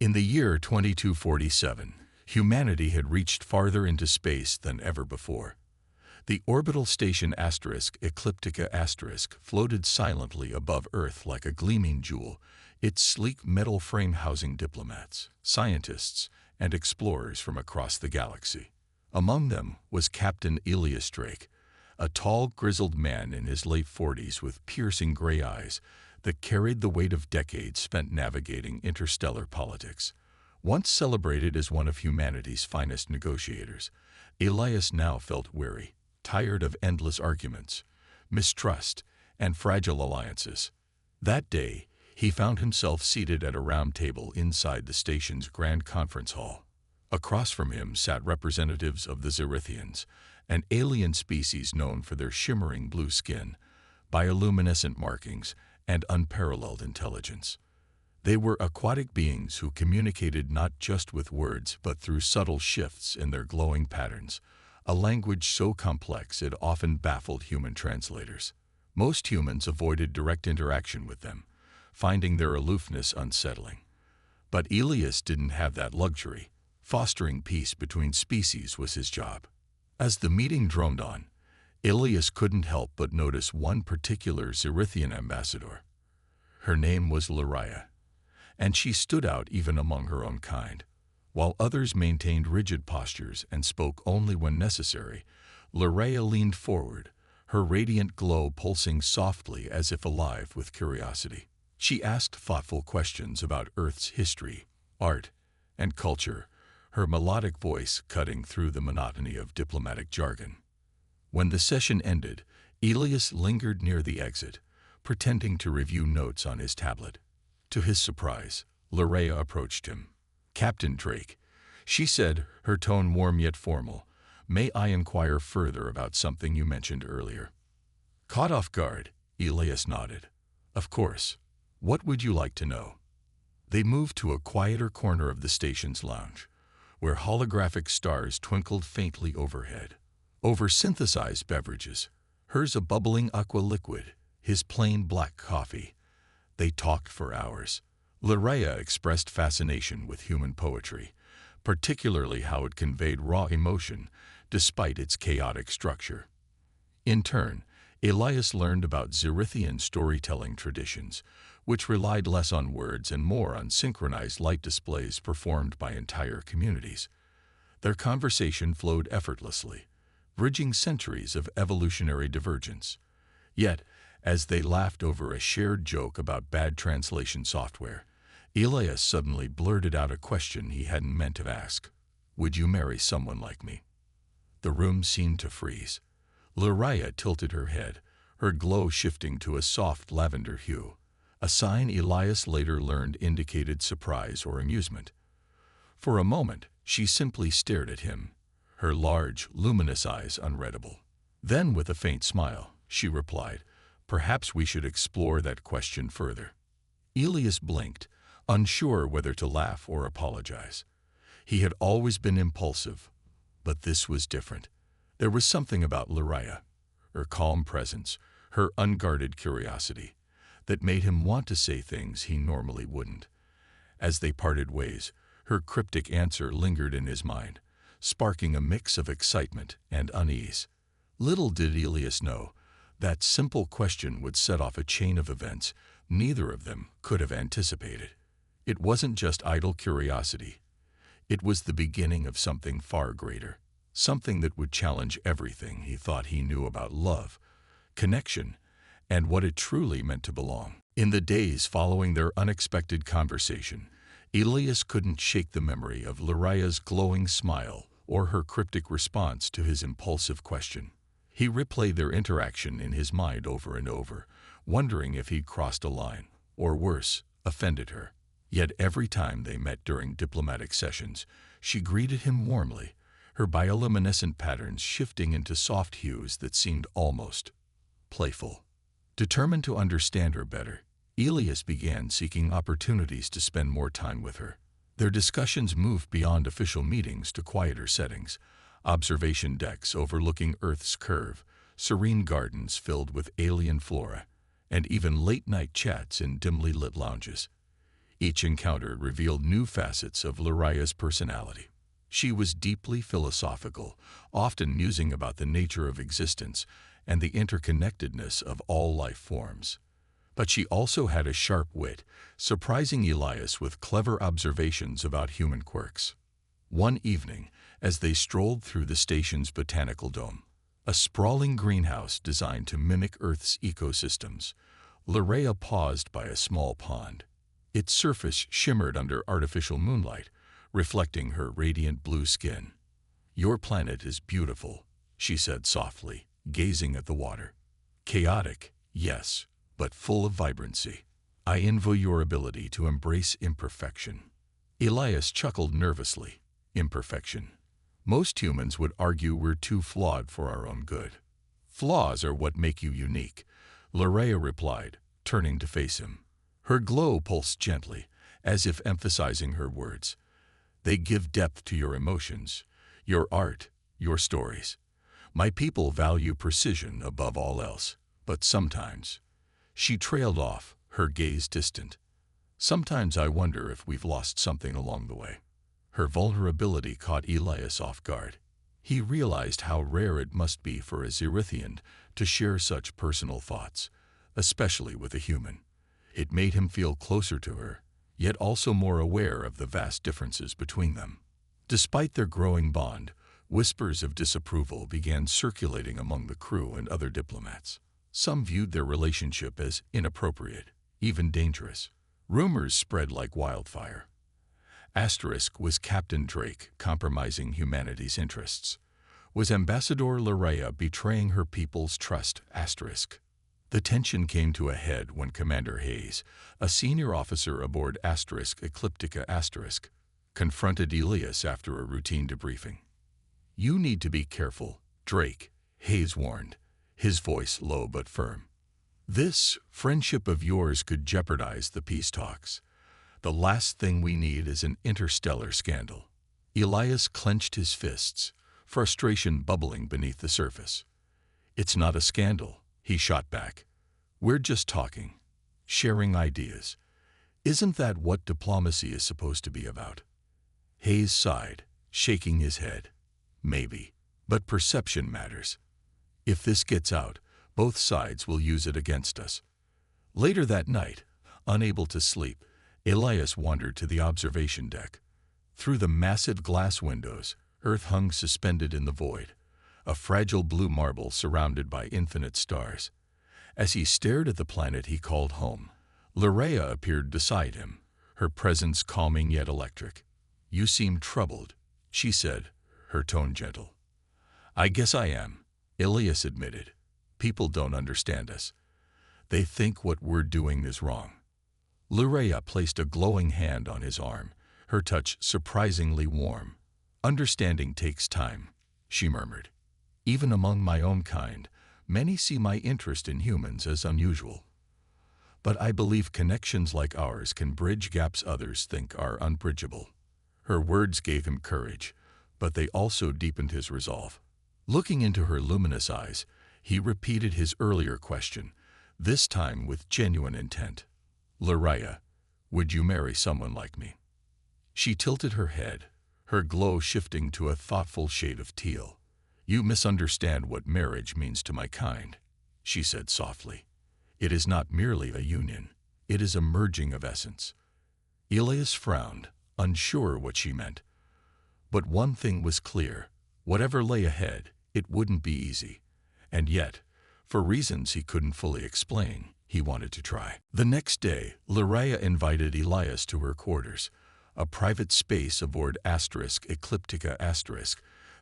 In the year 2247, humanity had reached farther into space than ever before. The orbital station Ecliptica floated silently above Earth like a gleaming jewel, its sleek metal frame housing diplomats, scientists, and explorers from across the galaxy. Among them was Captain Elias Drake, a tall, grizzled man in his late 40s with piercing gray eyes that carried the weight of decades spent navigating interstellar politics. Once celebrated as one of humanity's finest negotiators, Elias now felt weary, tired of endless arguments, mistrust, and fragile alliances. That day, he found himself seated at a round table inside the station's grand conference hall. Across from him sat representatives of the Zerithians, an alien species known for their shimmering blue skin, bioluminescent markings, and unparalleled intelligence. They were aquatic beings who communicated not just with words but through subtle shifts in their glowing patterns, a language so complex it often baffled human translators. Most humans avoided direct interaction with them, finding their aloofness unsettling. But Elias didn't have that luxury. Fostering peace between species was his job. As the meeting droned on, Elias couldn't help but notice one particular Zerithian ambassador. Her name was Lariah, and she stood out even among her own kind. While others maintained rigid postures and spoke only when necessary, Lariah leaned forward, her radiant glow pulsing softly as if alive with curiosity. She asked thoughtful questions about Earth's history, art, and culture, her melodic voice cutting through the monotony of diplomatic jargon. When the session ended, Elias lingered near the exit, pretending to review notes on his tablet. To his surprise, Lariah approached him. "Captain Drake," she said, her tone warm yet formal, "may I inquire further about something you mentioned earlier?" Caught off guard, Elias nodded. "Of course. What would you like to know?" They moved to a quieter corner of the station's lounge, where holographic stars twinkled faintly overhead. Over synthesized beverages, hers a bubbling aqua liquid, his plain black coffee, they talked for hours. Lariah expressed fascination with human poetry, particularly how it conveyed raw emotion despite its chaotic structure. In turn, Elias learned about Zerithian storytelling traditions, which relied less on words and more on synchronized light displays performed by entire communities. Their conversation flowed effortlessly, bridging centuries of evolutionary divergence. Yet, as they laughed over a shared joke about bad translation software, Elias suddenly blurted out a question he hadn't meant to ask. "Would you marry someone like me?" The room seemed to freeze. Lariah tilted her head, her glow shifting to a soft lavender hue, a sign Elias later learned indicated surprise or amusement. For a moment, she simply stared at him, her large, luminous eyes unreadable. Then, with a faint smile, she replied, "Perhaps we should explore that question further." Elias blinked, unsure whether to laugh or apologize. He had always been impulsive, but this was different. There was something about Lariah, her calm presence, her unguarded curiosity, that made him want to say things he normally wouldn't. As they parted ways, her cryptic answer lingered in his mind, sparking a mix of excitement and unease. Little did Elias know, that simple question would set off a chain of events neither of them could have anticipated. It wasn't just idle curiosity. It was the beginning of something far greater, something that would challenge everything he thought he knew about love, connection, and what it truly meant to belong. In the days following their unexpected conversation, Elias couldn't shake the memory of Lariah's glowing smile or her cryptic response to his impulsive question. He replayed their interaction in his mind over and over, wondering if he'd crossed a line, or worse, offended her. Yet every time they met during diplomatic sessions, she greeted him warmly, her bioluminescent patterns shifting into soft hues that seemed almost playful. Determined to understand her better, Elias began seeking opportunities to spend more time with her. Their discussions moved beyond official meetings to quieter settings, observation decks overlooking Earth's curve, serene gardens filled with alien flora, and even late-night chats in dimly lit lounges. Each encounter revealed new facets of Luraya's personality. She was deeply philosophical, often musing about the nature of existence and the interconnectedness of all life forms. But she also had a sharp wit, surprising Elias with clever observations about human quirks. One evening, as they strolled through the station's botanical dome, a sprawling greenhouse designed to mimic Earth's ecosystems, Luraya paused by a small pond. Its surface shimmered under artificial moonlight, reflecting her radiant blue skin. "Your planet is beautiful," she said softly, gazing at the water. "Chaotic, yes, but full of vibrancy. I envy your ability to embrace imperfection." Elias chuckled nervously. Imperfection. Most humans would argue we're too flawed for our own good. "Flaws are what make you unique," Luraya replied, turning to face him. Her glow pulsed gently, as if emphasizing her words. "They give depth to your emotions, your art, your stories. My people value precision above all else, but sometimes—" She trailed off, her gaze distant. "Sometimes I wonder if we've lost something along the way." Her vulnerability caught Elias off guard. He realized how rare it must be for a Xerithian to share such personal thoughts, especially with a human. It made him feel closer to her, yet also more aware of the vast differences between them. Despite their growing bond, whispers of disapproval began circulating among the crew and other diplomats. Some viewed their relationship as inappropriate, even dangerous. Rumors spread like wildfire. Was Captain Drake compromising humanity's interests? Was Ambassador Luraya betraying her people's trust? The tension came to a head when Commander Hayes, a senior officer aboard Ecliptica confronted Elias after a routine debriefing. "You need to be careful, Drake," Hayes warned, his voice low but firm. "This friendship of yours could jeopardize the peace talks. The last thing we need is an interstellar scandal." Elias clenched his fists, frustration bubbling beneath the surface. "It's not a scandal," he shot back. "We're just talking, sharing ideas. Isn't that what diplomacy is supposed to be about?" Hayes sighed, shaking his head. "Maybe, but perception matters. If this gets out, both sides will use it against us." Later that night, unable to sleep, Elias wandered to the observation deck. Through the massive glass windows, Earth hung suspended in the void, a fragile blue marble surrounded by infinite stars. As he stared at the planet he called home, Luraya appeared beside him, her presence calming yet electric. "You seem troubled," she said, her tone gentle. "I guess I am," Elias admitted. "People don't understand us. They think what we're doing is wrong." Luraya placed a glowing hand on his arm, her touch surprisingly warm. "Understanding takes time," she murmured. "Even among my own kind, many see my interest in humans as unusual. But I believe connections like ours can bridge gaps others think are unbridgeable." Her words gave him courage, but they also deepened his resolve. Looking into her luminous eyes, he repeated his earlier question, this time with genuine intent. "Luraya, would you marry someone like me?" She tilted her head, her glow shifting to a thoughtful shade of teal. "You misunderstand what marriage means to my kind," she said softly. "It is not merely a union. It is a merging of essence." Elias frowned, unsure what she meant. But one thing was clear. Whatever lay ahead, it wouldn't be easy. And yet, for reasons he couldn't fully explain, he wanted to try. The next day, Luraya invited Elias to her quarters, a private space aboard Ecliptica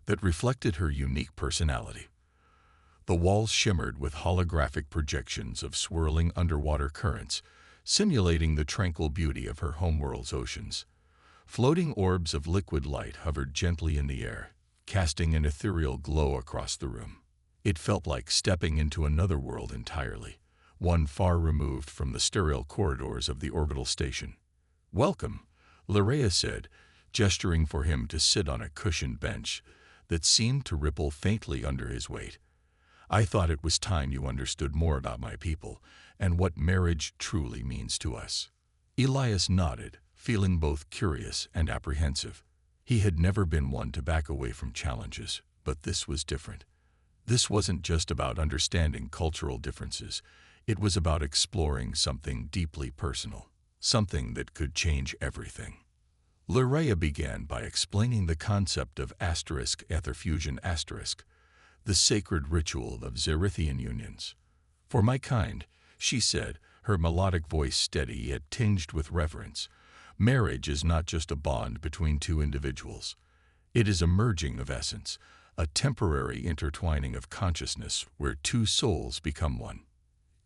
that reflected her unique personality. The walls shimmered with holographic projections of swirling underwater currents, simulating the tranquil beauty of her homeworld's oceans. Floating orbs of liquid light hovered gently in the air, casting an ethereal glow across the room. It felt like stepping into another world entirely, one far removed from the sterile corridors of the orbital station. "Welcome," Luraya said, gesturing for him to sit on a cushioned bench that seemed to ripple faintly under his weight. "I thought it was time you understood more about my people and what marriage truly means to us." Elias nodded, feeling both curious and apprehensive. He had never been one to back away from challenges, but this was different. This wasn't just about understanding cultural differences. It was about exploring something deeply personal, something that could change everything. Larea began by explaining the concept of ether fusion, the sacred ritual of Zerithian unions. For my kind, she said, her melodic voice steady yet tinged with reverence, marriage is not just a bond between two individuals. It is a merging of essence, a temporary intertwining of consciousness where two souls become one.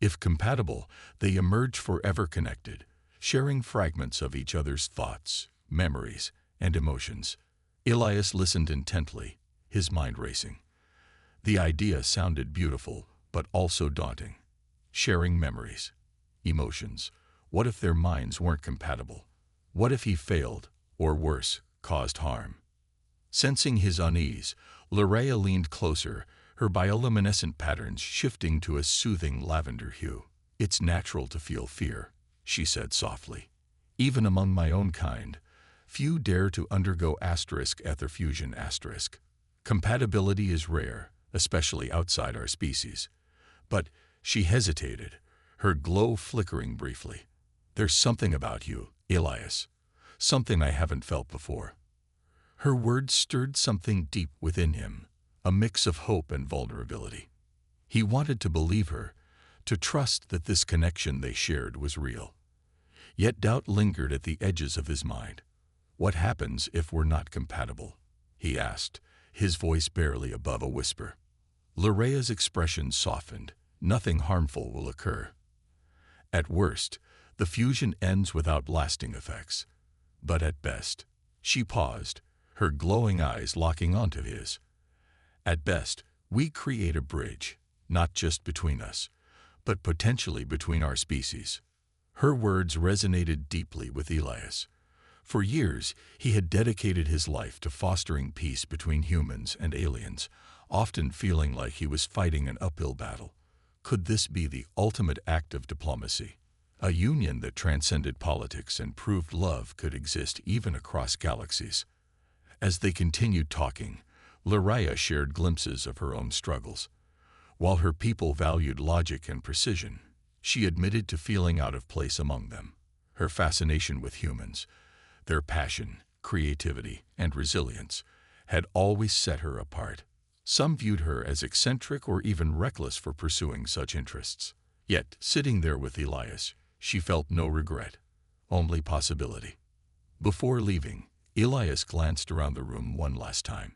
If compatible, they emerge forever connected, sharing fragments of each other's thoughts, memories, and emotions. Elias listened intently, his mind racing. The idea sounded beautiful, but also daunting. Sharing memories, emotions. What if their minds weren't compatible? What if he failed, or worse, caused harm? Sensing his unease, Larea leaned closer, her bioluminescent patterns shifting to a soothing lavender hue. It's natural to feel fear, she said softly. Even among my own kind, few dare to undergo ether fusion. Compatibility is rare, especially outside our species. But she hesitated, her glow flickering briefly. There's something about you, Elias. Something I haven't felt before. Her words stirred something deep within him, a mix of hope and vulnerability. He wanted to believe her, to trust that this connection they shared was real. Yet doubt lingered at the edges of his mind. What happens if we're not compatible? He asked, his voice barely above a whisper. Larea's expression softened. Nothing harmful will occur. At worst, the fusion ends without lasting effects. But at best, she paused, her glowing eyes locking onto his. At best, we create a bridge, not just between us, but potentially between our species. Her words resonated deeply with Elias. For years, he had dedicated his life to fostering peace between humans and aliens, often feeling like he was fighting an uphill battle. Could this be the ultimate act of diplomacy? A union that transcended politics and proved love could exist even across galaxies. As they continued talking, Larea shared glimpses of her own struggles. While her people valued logic and precision, she admitted to feeling out of place among them. Her fascination with humans, their passion, creativity, and resilience, had always set her apart. Some viewed her as eccentric or even reckless for pursuing such interests. Yet, sitting there with Elias, she felt no regret, only possibility. Before leaving, Elias glanced around the room one last time,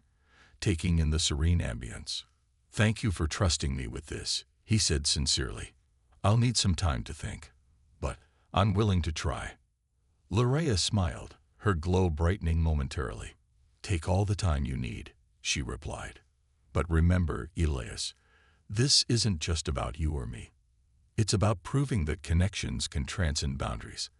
taking in the serene ambience. "Thank you for trusting me with this," he said sincerely. "I'll need some time to think, but I'm willing to try." Larea smiled, her glow brightening momentarily. "Take all the time you need," she replied. "But remember, Elias, this isn't just about you or me. It's about proving that connections can transcend boundaries.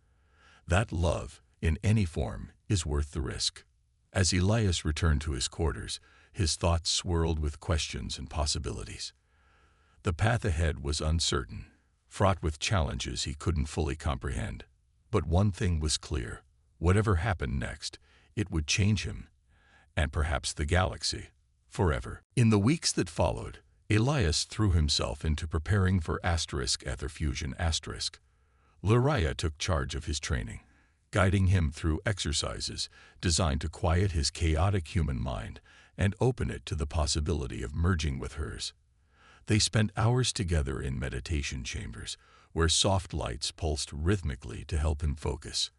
That love, in any form, is worth the risk." As Elias returned to his quarters, his thoughts swirled with questions and possibilities. The path ahead was uncertain, fraught with challenges he couldn't fully comprehend. But one thing was clear: whatever happened next, it would change him, and perhaps the galaxy, forever. In the weeks that followed, Elias threw himself into preparing for ether fusion. Larea took charge of his training, guiding him through exercises designed to quiet his chaotic human mind and open it to the possibility of merging with hers. They spent hours together in meditation chambers, where soft lights pulsed rhythmically to help him focus.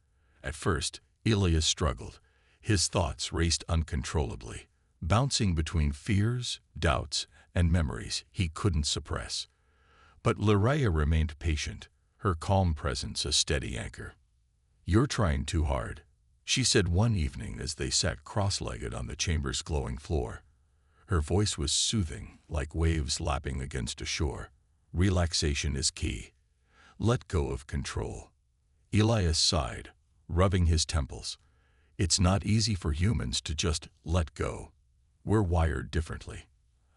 At first, Elias struggled. His thoughts raced uncontrollably, bouncing between fears, doubts, and memories he couldn't suppress. But Larea remained patient, her calm presence a steady anchor. "You're trying too hard," she said one evening as they sat cross-legged on the chamber's glowing floor. Her voice was soothing, like waves lapping against a shore. "Relaxation is key. Let go of control." Elias sighed, rubbing his temples. "It's not easy for humans to just let go. We're wired differently."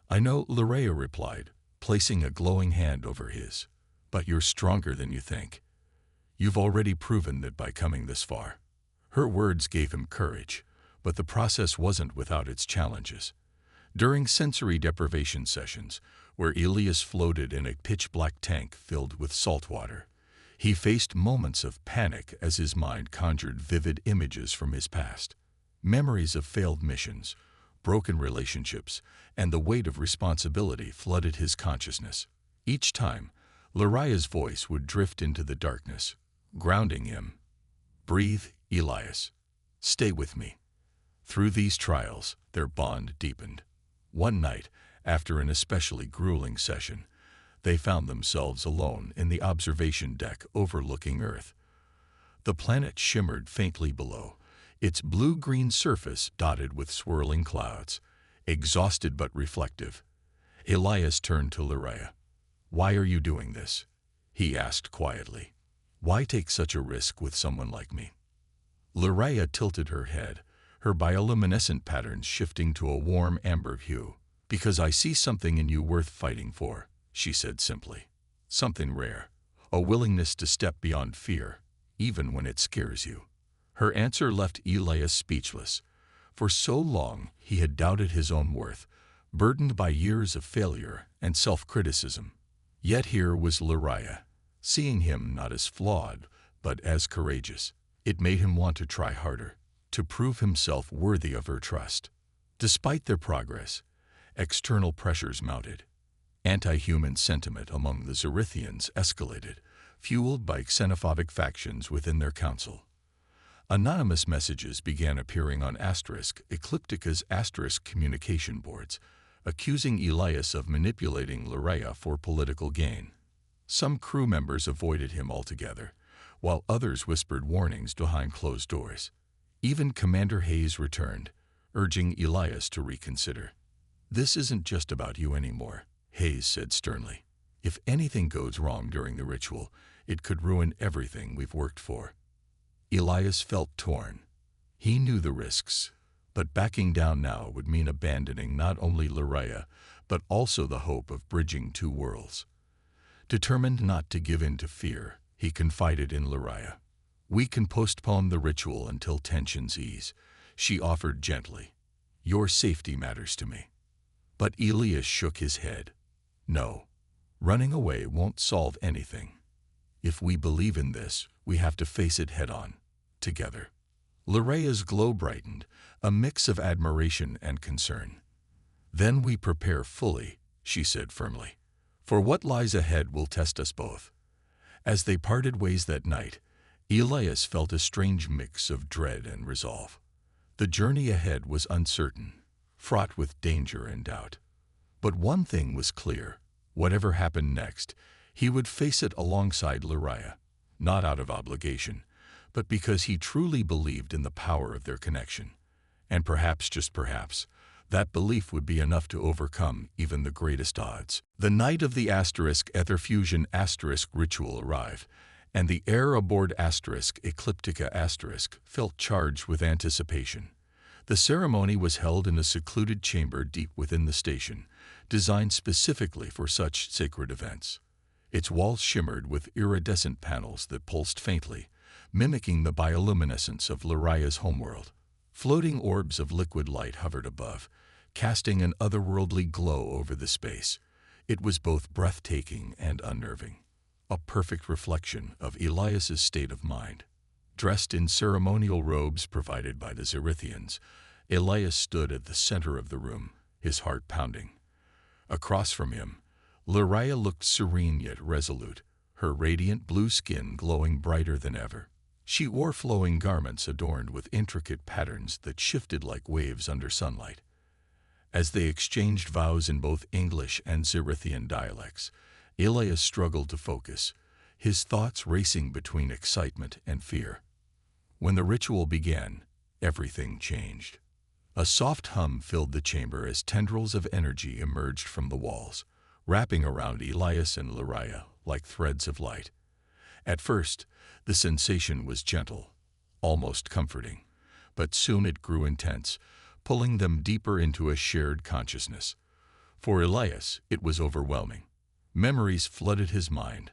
"I know," Larea replied, placing a glowing hand over his. "But you're stronger than you think. You've already proven that by coming this far. Her words gave him courage, but the process wasn't without its challenges. During sensory deprivation sessions, where Elias floated in a pitch-black tank filled with salt water, he faced moments of panic as his mind conjured vivid images from his past. Memories of failed missions, broken relationships, and the weight of responsibility flooded his consciousness. Each time, Laraya's voice would drift into the darkness, grounding him. Breathe, Elias. Stay with me. Through these trials, their bond deepened. One night, after an especially grueling session, they found themselves alone in the observation deck overlooking Earth. The planet shimmered faintly below, its blue-green surface dotted with swirling clouds. Exhausted but reflective, Elias turned to Laraya. "Why are you doing this?" he asked quietly. "Why take such a risk with someone like me?" Laraya tilted her head, her bioluminescent patterns shifting to a warm amber hue. "Because I see something in you worth fighting for," she said simply. "Something rare, a willingness to step beyond fear, even when it scares you." Her answer left Elias speechless. For so long he had doubted his own worth, burdened by years of failure and self-criticism. Yet here was Laraya, seeing him not as flawed, but as courageous. It made him want to try harder, to prove himself worthy of her trust. Despite their progress, external pressures mounted. Anti-human sentiment among the Zerithians escalated, fueled by xenophobic factions within their council. Anonymous messages began appearing on Ecliptica's communication boards, accusing Elias of manipulating Laraya for political gain. Some crew members avoided him altogether, while others whispered warnings behind closed doors. Even Commander Hayes returned, urging Elias to reconsider. "This isn't just about you anymore," Hayes said sternly. "If anything goes wrong during the ritual, it could ruin everything we've worked for." Elias felt torn. He knew the risks, but backing down now would mean abandoning not only Laraya, but also the hope of bridging two worlds. Determined not to give in to fear, he confided in Laraya. "We can postpone the ritual until tensions ease," she offered gently. "Your safety matters to me." But Elias shook his head. "No, running away won't solve anything. If we believe in this, we have to face it head-on, together." Laraya's glow brightened, a mix of admiration and concern. "Then we prepare fully," she said firmly. "For what lies ahead will test us both." As they parted ways that night, Elias felt a strange mix of dread and resolve. The journey ahead was uncertain, fraught with danger and doubt. But one thing was clear: whatever happened next, he would face it alongside Laraya, not out of obligation, but because he truly believed in the power of their connection. And perhaps, just perhaps, that belief would be enough to overcome even the greatest odds. The night of the Ether Fusion ritual arrived, and the air aboard Ecliptica felt charged with anticipation. The ceremony was held in a secluded chamber deep within the station, designed specifically for such sacred events. Its walls shimmered with iridescent panels that pulsed faintly, mimicking the bioluminescence of Laraya's homeworld. Floating orbs of liquid light hovered above, casting an otherworldly glow over the space. It was both breathtaking and unnerving, a perfect reflection of Elias's state of mind. Dressed in ceremonial robes provided by the Zerithians, Elias stood at the center of the room, his heart pounding. Across from him, Laraya looked serene yet resolute, her radiant blue skin glowing brighter than ever. She wore flowing garments adorned with intricate patterns that shifted like waves under sunlight. As they exchanged vows in both English and Zerithian dialects, Elias struggled to focus, his thoughts racing between excitement and fear. When the ritual began, everything changed. A soft hum filled the chamber as tendrils of energy emerged from the walls, wrapping around Elias and Laraya like threads of light. At first, the sensation was gentle, almost comforting, but soon it grew intense, pulling them deeper into a shared consciousness. For Elias, it was overwhelming. Memories flooded his mind,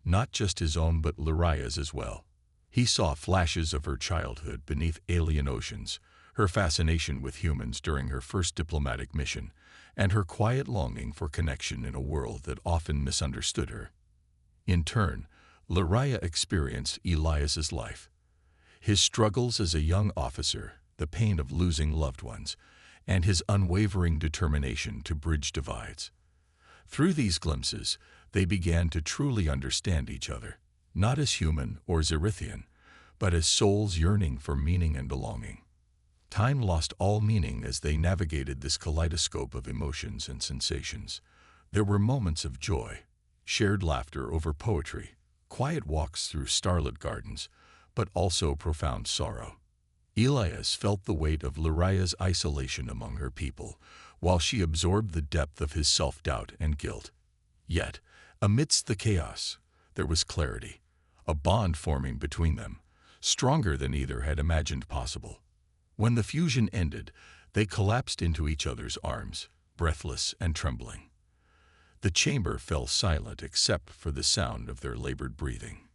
not just his own but Luria's as well. He saw flashes of her childhood beneath alien oceans, her fascination with humans during her first diplomatic mission, and her quiet longing for connection in a world that often misunderstood her. In turn, Luria experienced Elias's life. His struggles as a young officer, the pain of losing loved ones, and his unwavering determination to bridge divides. Through these glimpses, they began to truly understand each other, not as human or Zerithian, but as souls yearning for meaning and belonging. Time lost all meaning as they navigated this kaleidoscope of emotions and sensations. There were moments of joy, shared laughter over poetry, quiet walks through starlit gardens, but also profound sorrow. Elias felt the weight of Luria's isolation among her people, while she absorbed the depth of his self-doubt and guilt. Yet, amidst the chaos, there was clarity, a bond forming between them, stronger than either had imagined possible. When the fusion ended, they collapsed into each other's arms, breathless and trembling. The chamber fell silent except for the sound of their labored breathing.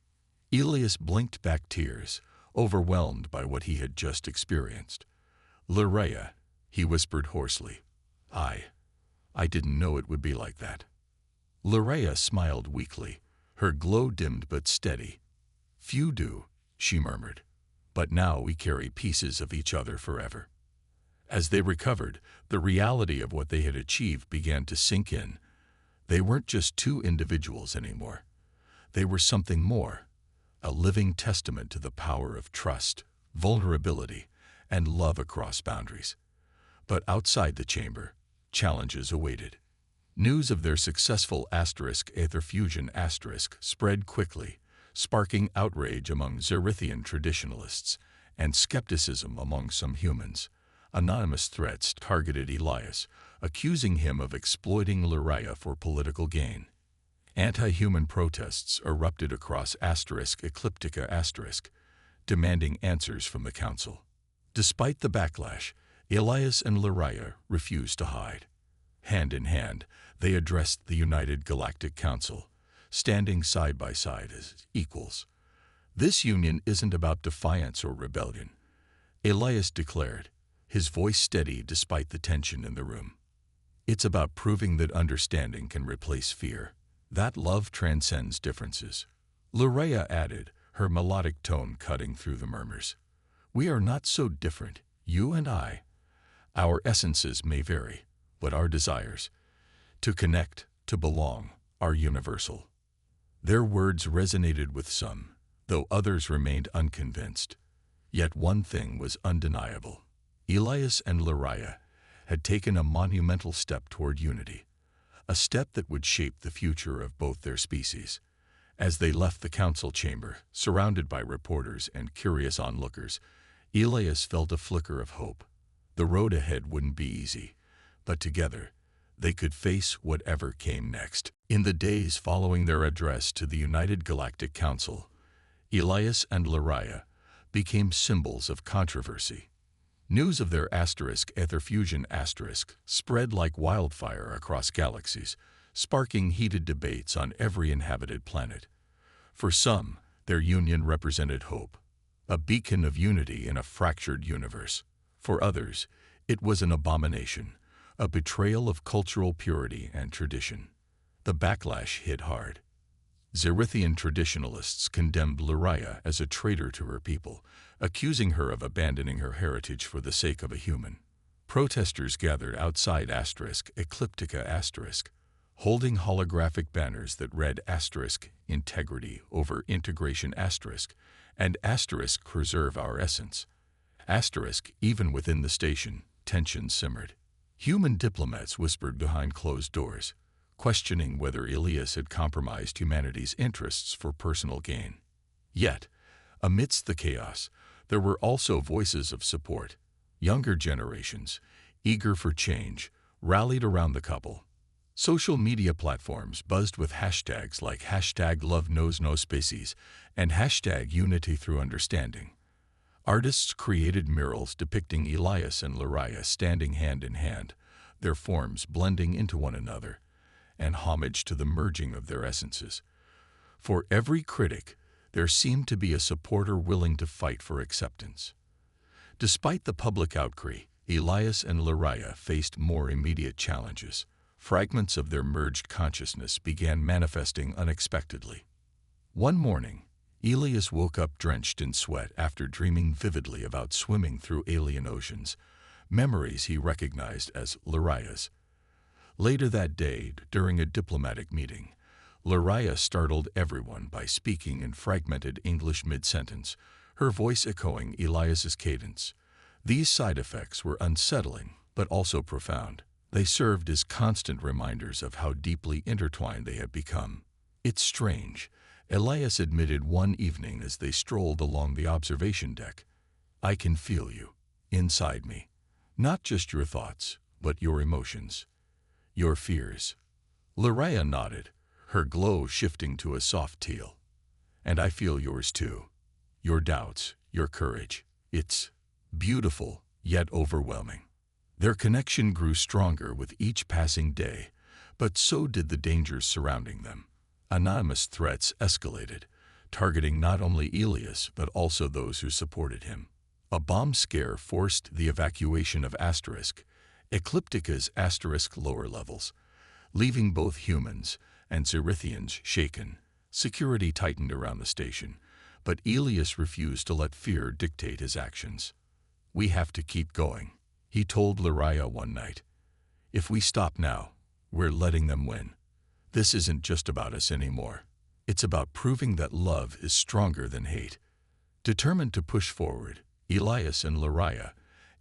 Elias blinked back tears, overwhelmed by what he had just experienced. "Luria," he whispered hoarsely. I didn't know it would be like that." Luria smiled weakly, her glow dimmed but steady. "Few do," she murmured. "But now we carry pieces of each other forever." As they recovered, the reality of what they had achieved began to sink in. They weren't just two individuals anymore. They were something more, a living testament to the power of trust, vulnerability, and love across boundaries. But outside the chamber, challenges awaited. News of their successful *Aether fusion* spread quickly, sparking outrage among Zerithian traditionalists and skepticism among some humans. Anonymous threats targeted Elias, accusing him of exploiting Luria for political gain. Anti-human protests erupted across *Ecliptica*, demanding answers from the council. Despite the backlash, Elias and Luria refused to hide. Hand in hand, they addressed the United Galactic Council, standing side by side as equals. "This union isn't about defiance or rebellion," Elias declared, his voice steady despite the tension in the room. "It's about proving that understanding can replace fear, that love transcends differences." Luria added, her melodic tone cutting through the murmurs. "We are not so different, you and I. Our essences may vary, but our desires, to connect, to belong, are universal." Their words resonated with some, though others remained unconvinced. Yet one thing was undeniable. Elias and Luria had taken a monumental step toward unity, a step that would shape the future of both their species. As they left the council chamber, surrounded by reporters and curious onlookers, Elias felt a flicker of hope. The road ahead wouldn't be easy, but together, they could face whatever came next. In the days following their address to the United Galactic Council, Elias and Luria became symbols of controversy. News of their *Aether fusion* spread like wildfire across galaxies, sparking heated debates on every inhabited planet. For some, their union represented hope, a beacon of unity in a fractured universe. For others, it was an abomination, a betrayal of cultural purity and tradition. The backlash hit hard. Zerithian traditionalists condemned Luria as a traitor to her people, accusing her of abandoning her heritage for the sake of a human. Protesters gathered outside *Ecliptica*, holding holographic banners that read *integrity over integration*, and *preserve our essence. Even within the station, tension simmered. Human diplomats whispered behind closed doors, questioning whether Elias had compromised humanity's interests for personal gain. Yet, amidst the chaos, there were also voices of support. Younger generations, eager for change, rallied around the couple. Social media platforms buzzed with hashtags like #LoveKnowsNoSpecies and #UnityThroughUnderstanding. Artists created murals depicting Elias and Luria standing hand in hand, their forms blending into one another, and homage to the merging of their essences. For every critic, there seemed to be a supporter willing to fight for acceptance. Despite the public outcry, Elias and Lariah faced more immediate challenges. Fragments of their merged consciousness began manifesting unexpectedly. One morning, Elias woke up drenched in sweat after dreaming vividly about swimming through alien oceans, memories he recognized as Lariah's. Later that day, during a diplomatic meeting, Lariah startled everyone by speaking in fragmented English mid-sentence, her voice echoing Elias's cadence. These side effects were unsettling, but also profound. They served as constant reminders of how deeply intertwined they had become. "It's strange," Elias admitted one evening as they strolled along the observation deck. "I can feel you, inside me. Not just your thoughts, but your emotions, your fears." Lariah nodded, her glow shifting to a soft teal. "And I feel yours too. Your doubts, your courage. It's beautiful, yet overwhelming." Their connection grew stronger with each passing day, but so did the dangers surrounding them. Anonymous threats escalated, targeting not only Elias but also those who supported him. A bomb scare forced the evacuation of Ecliptica's lower levels, leaving both humans and Zerithians shaken. Security tightened around the station, but Elias refused to let fear dictate his actions. "We have to keep going," he told Lariah one night. "If we stop now, we're letting them win. This isn't just about us anymore. It's about proving that love is stronger than hate." Determined to push forward, Elias and Lariah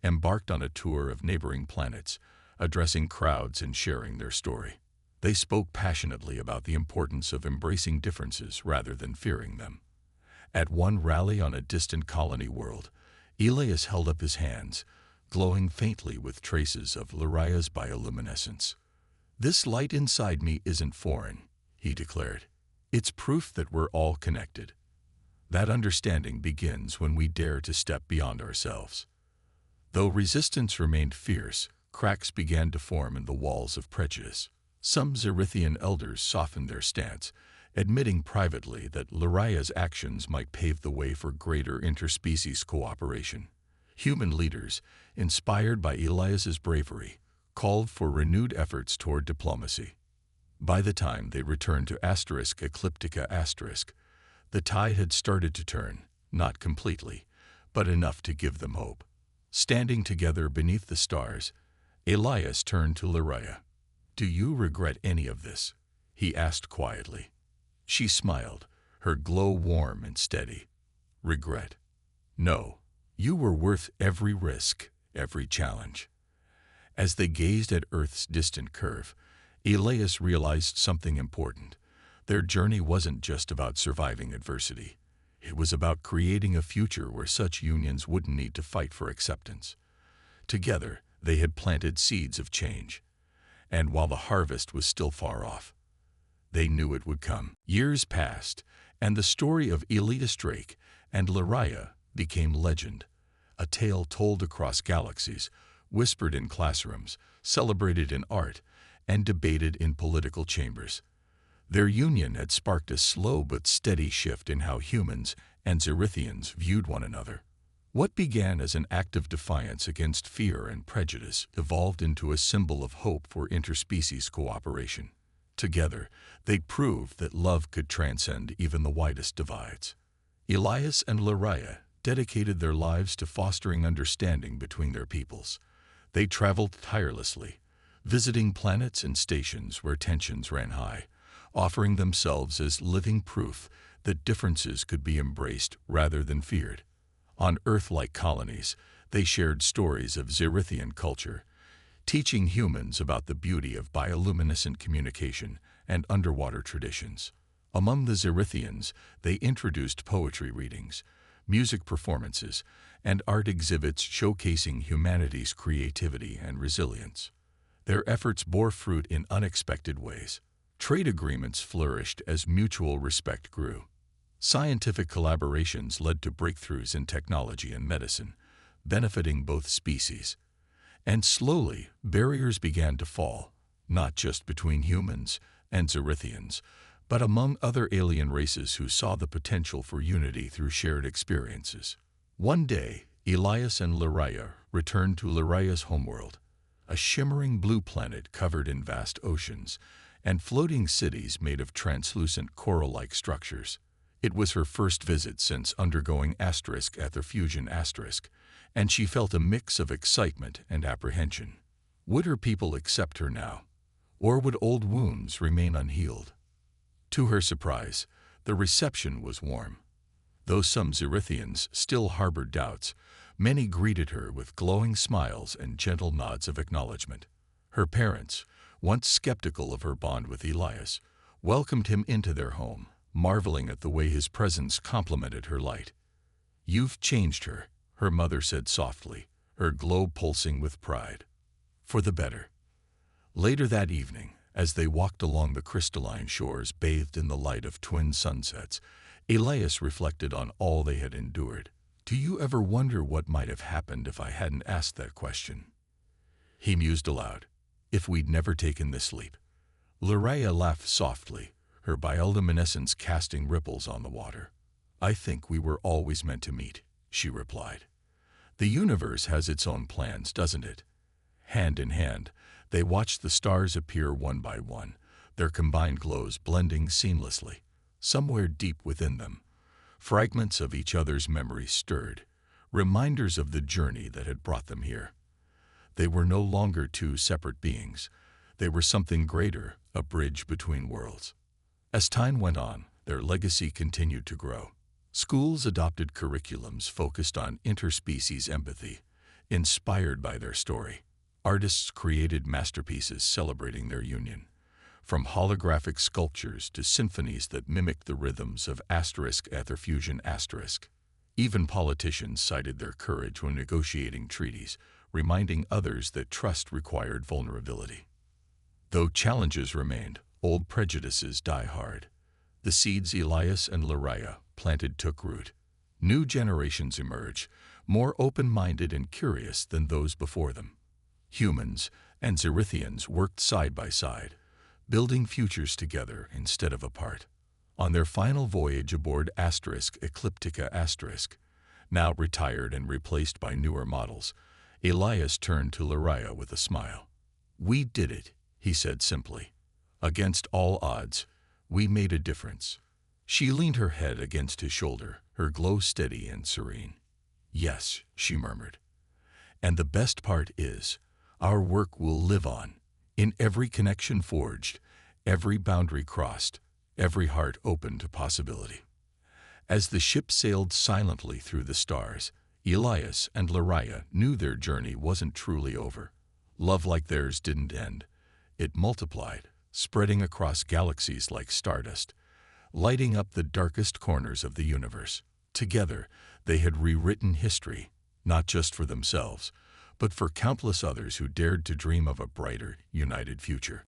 embarked on a tour of neighboring planets, addressing crowds and sharing their story. They spoke passionately about the importance of embracing differences rather than fearing them. At one rally on a distant colony world, Elias held up his hands, glowing faintly with traces of Lariah's bioluminescence. "This light inside me isn't foreign," he declared. "It's proof that we're all connected." That understanding begins when we dare to step beyond ourselves. Though resistance remained fierce, cracks began to form in the walls of prejudice. Some Zerithian elders softened their stance, admitting privately that Lariah's actions might pave the way for greater interspecies cooperation. Human leaders, inspired by Elias's bravery, called for renewed efforts toward diplomacy. By the time they returned to Ecliptica the tide had started to turn, not completely, but enough to give them hope. Standing together beneath the stars, Elias turned to Lariah. "Do you regret any of this?" he asked quietly. She smiled, her glow warm and steady. "Regret? No. You were worth every risk, every challenge." As they gazed at Earth's distant curve, Elias realized something important. Their journey wasn't just about surviving adversity. It was about creating a future where such unions wouldn't need to fight for acceptance. Together, they had planted seeds of change. And while the harvest was still far off, they knew it would come. Years passed, and the story of Elias Drake and Lariah became legend, a tale told across galaxies, whispered in classrooms, celebrated in art, and debated in political chambers. Their union had sparked a slow but steady shift in how humans and Zerithians viewed one another. What began as an act of defiance against fear and prejudice evolved into a symbol of hope for interspecies cooperation. Together, they proved that love could transcend even the widest divides. Elias and Lariah dedicated their lives to fostering understanding between their peoples. They traveled tirelessly, visiting planets and stations where tensions ran high, offering themselves as living proof that differences could be embraced rather than feared. On Earth-like colonies, they shared stories of Zerithian culture, teaching humans about the beauty of bioluminescent communication and underwater traditions. Among the Zerithians, they introduced poetry readings, music performances, and art exhibits showcasing humanity's creativity and resilience. Their efforts bore fruit in unexpected ways. Trade agreements flourished as mutual respect grew. Scientific collaborations led to breakthroughs in technology and medicine, benefiting both species. And slowly, barriers began to fall, not just between humans and Zerithians, but among other alien races who saw the potential for unity through shared experiences. One day, Elias and Lariah returned to Lariah's homeworld, a shimmering blue planet covered in vast oceans and floating cities made of translucent coral-like structures. It was her first visit since undergoing Ether fusion, and she felt a mix of excitement and apprehension. Would her people accept her now, or would old wounds remain unhealed? To her surprise, the reception was warm. Though some Zerithians still harbored doubts, many greeted her with glowing smiles and gentle nods of acknowledgement. Her parents, once skeptical of her bond with Elias, welcomed him into their home, marveling at the way his presence complemented her light. "You've changed her," her mother said softly, her globe pulsing with pride. "For the better." Later that evening, as they walked along the crystalline shores bathed in the light of twin sunsets, Elias reflected on all they had endured. "Do you ever wonder what might have happened if I hadn't asked that question?" He mused aloud. "If we'd never taken this leap." Lariah laughed softly, her bioluminescence casting ripples on the water. "I think we were always meant to meet," she replied. "The universe has its own plans, doesn't it?" Hand in hand, they watched the stars appear one by one, their combined glows blending seamlessly. Somewhere deep within them, fragments of each other's memories stirred, reminders of the journey that had brought them here. They were no longer two separate beings. They were something greater, a bridge between worlds. As time went on, their legacy continued to grow. Schools adopted curriculums focused on interspecies empathy, inspired by their story. Artists created masterpieces celebrating their union, from holographic sculptures to symphonies that mimicked the rhythms of Ether fusion. Even politicians cited their courage when negotiating treaties, reminding others that trust required vulnerability. Though challenges remained, old prejudices die hard. The seeds Elias and Lariah planted took root. New generations emerge, more open-minded and curious than those before them. Humans and Zerithians worked side by side, building futures together instead of apart. On their final voyage aboard Ecliptica, now retired and replaced by newer models, Elias turned to Lariah with a smile. "We did it," he said simply. "Against all odds, we made a difference." She leaned her head against his shoulder, her glow steady and serene. "Yes," she murmured. "And the best part is, our work will live on, in every connection forged, every boundary crossed, every heart open to possibility." As the ship sailed silently through the stars, Elias and Lariah knew their journey wasn't truly over. Love like theirs didn't end. It multiplied, spreading across galaxies like stardust, lighting up the darkest corners of the universe. Together, they had rewritten history, not just for themselves, but for countless others who dared to dream of a brighter, united future.